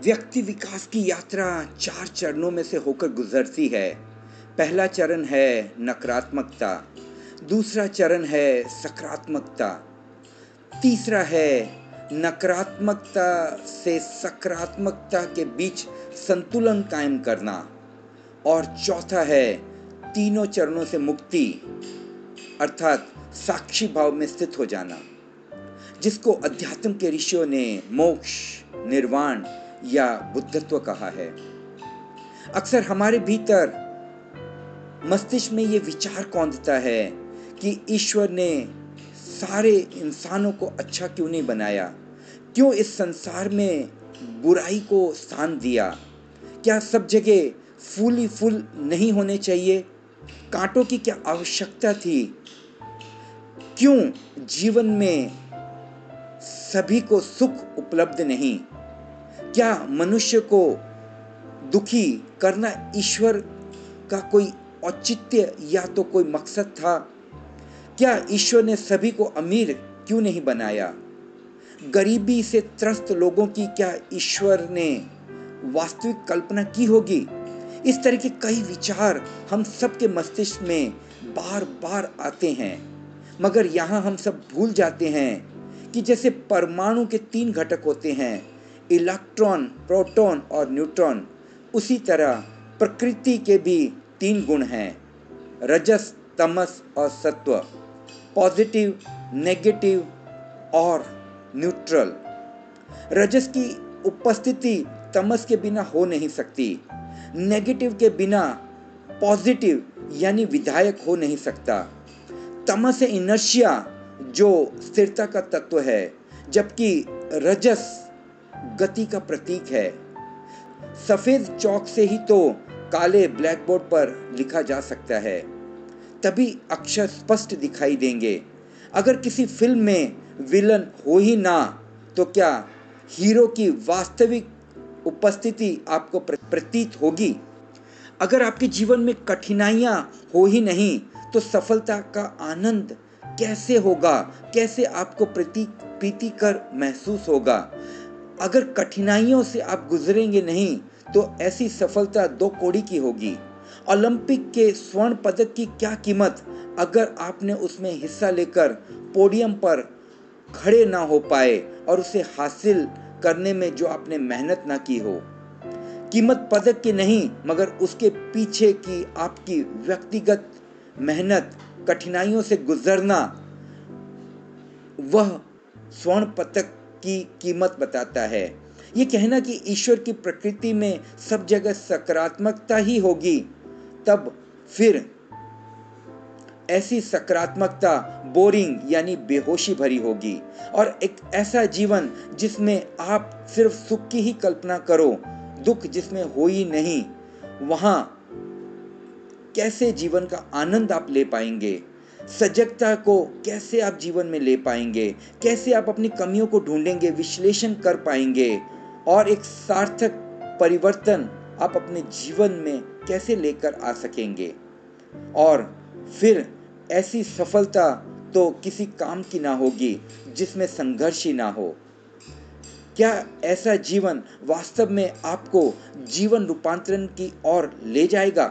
व्यक्ति विकास की यात्रा 4 चरणों में से होकर गुजरती है। पहला चरण है नकारात्मकता, दूसरा चरण है सकारात्मकता, तीसरा है नकारात्मकता से सकारात्मकता के बीच संतुलन कायम करना, और चौथा है तीनों चरणों से मुक्ति अर्थात साक्षी भाव में स्थित हो जाना, जिसको अध्यात्म के ऋषियों ने मोक्ष, निर्वाण या बुद्धत्व कहा है। अक्सर हमारे भीतर मस्तिष्क में ये विचार कौंधता है कि ईश्वर ने सारे इंसानों को अच्छा क्यों नहीं बनाया, क्यों इस संसार में बुराई को स्थान दिया, क्या सब जगह फूल ही फूल नहीं होने चाहिए, कांटों की क्या आवश्यकता थी, क्यों जीवन में सभी को सुख उपलब्ध नहीं, क्या मनुष्य को दुखी करना ईश्वर का कोई औचित्य या तो कोई मकसद था, क्या ईश्वर ने सभी को अमीर क्यों नहीं बनाया, गरीबी से त्रस्त लोगों की क्या ईश्वर ने वास्तविक कल्पना की होगी। इस तरह के कई विचार हम सबके मस्तिष्क में बार बार आते हैं, मगर यहाँ हम सब भूल जाते हैं कि जैसे परमाणु के 3 घटक होते हैं, इलेक्ट्रॉन, प्रोटॉन और न्यूट्रॉन, उसी तरह प्रकृति के भी 3 गुण हैं, रजस, तमस और सत्व, पॉजिटिव, नेगेटिव और न्यूट्रल। रजस की उपस्थिति तमस के बिना हो नहीं सकती, नेगेटिव के बिना पॉजिटिव यानी विधायक हो नहीं सकता, तमस है इनर्शिया जो स्थिरता का तत्व है, जबकि रजस गति का प्रतीक है। सफेद चौक से ही तो काले ब्लैक बोर्ड पर लिखा जा सकता है, तभी अक्षर स्पष्ट दिखाई देंगे। अगर किसी फिल्म में विलन हो ही ना, तो क्या हीरो की वास्तविक उपस्थिति आपको प्रतीत होगी। अगर आपके जीवन में कठिनाइयां हो ही नहीं, तो सफलता का आनंद कैसे होगा, कैसे आपको प्रीतिकर महसूस होगा। अगर कठिनाइयों से आप गुजरेंगे नहीं, तो ऐसी सफलता 2 कौड़ी की होगी। ओलंपिक के स्वर्ण पदक की क्या कीमत अगर आपने उसमें हिस्सा लेकर पोडियम पर खड़े ना हो पाए और उसे हासिल करने में जो आपने मेहनत ना की हो। कीमत पदक की नहीं, मगर उसके पीछे की आपकी व्यक्तिगत मेहनत, कठिनाइयों से गुजरना, वह स्वर्ण पदक की कीमत बताता है। ये कहना कि ईश्वर की प्रकृति में सब जगह सकारात्मकता ही होगी, तब फिर ऐसी सकारात्मकता बोरिंग यानी बेहोशी भरी होगी, और एक ऐसा जीवन जिसमें आप सिर्फ सुख की ही कल्पना करो, दुख जिसमें हो ही नहीं, वहां कैसे जीवन का आनंद आप ले पाएंगे, सजगता को कैसे आप जीवन में ले पाएंगे, कैसे आप अपनी कमियों को ढूंढेंगे, विश्लेषण कर पाएंगे, और एक सार्थक परिवर्तन आप अपने जीवन में कैसे लेकर आ सकेंगे। और फिर ऐसी सफलता तो किसी काम की ना होगी जिसमें संघर्ष ही ना हो। क्या ऐसा जीवन वास्तव में आपको जीवन रूपांतरण की ओर ले जाएगा?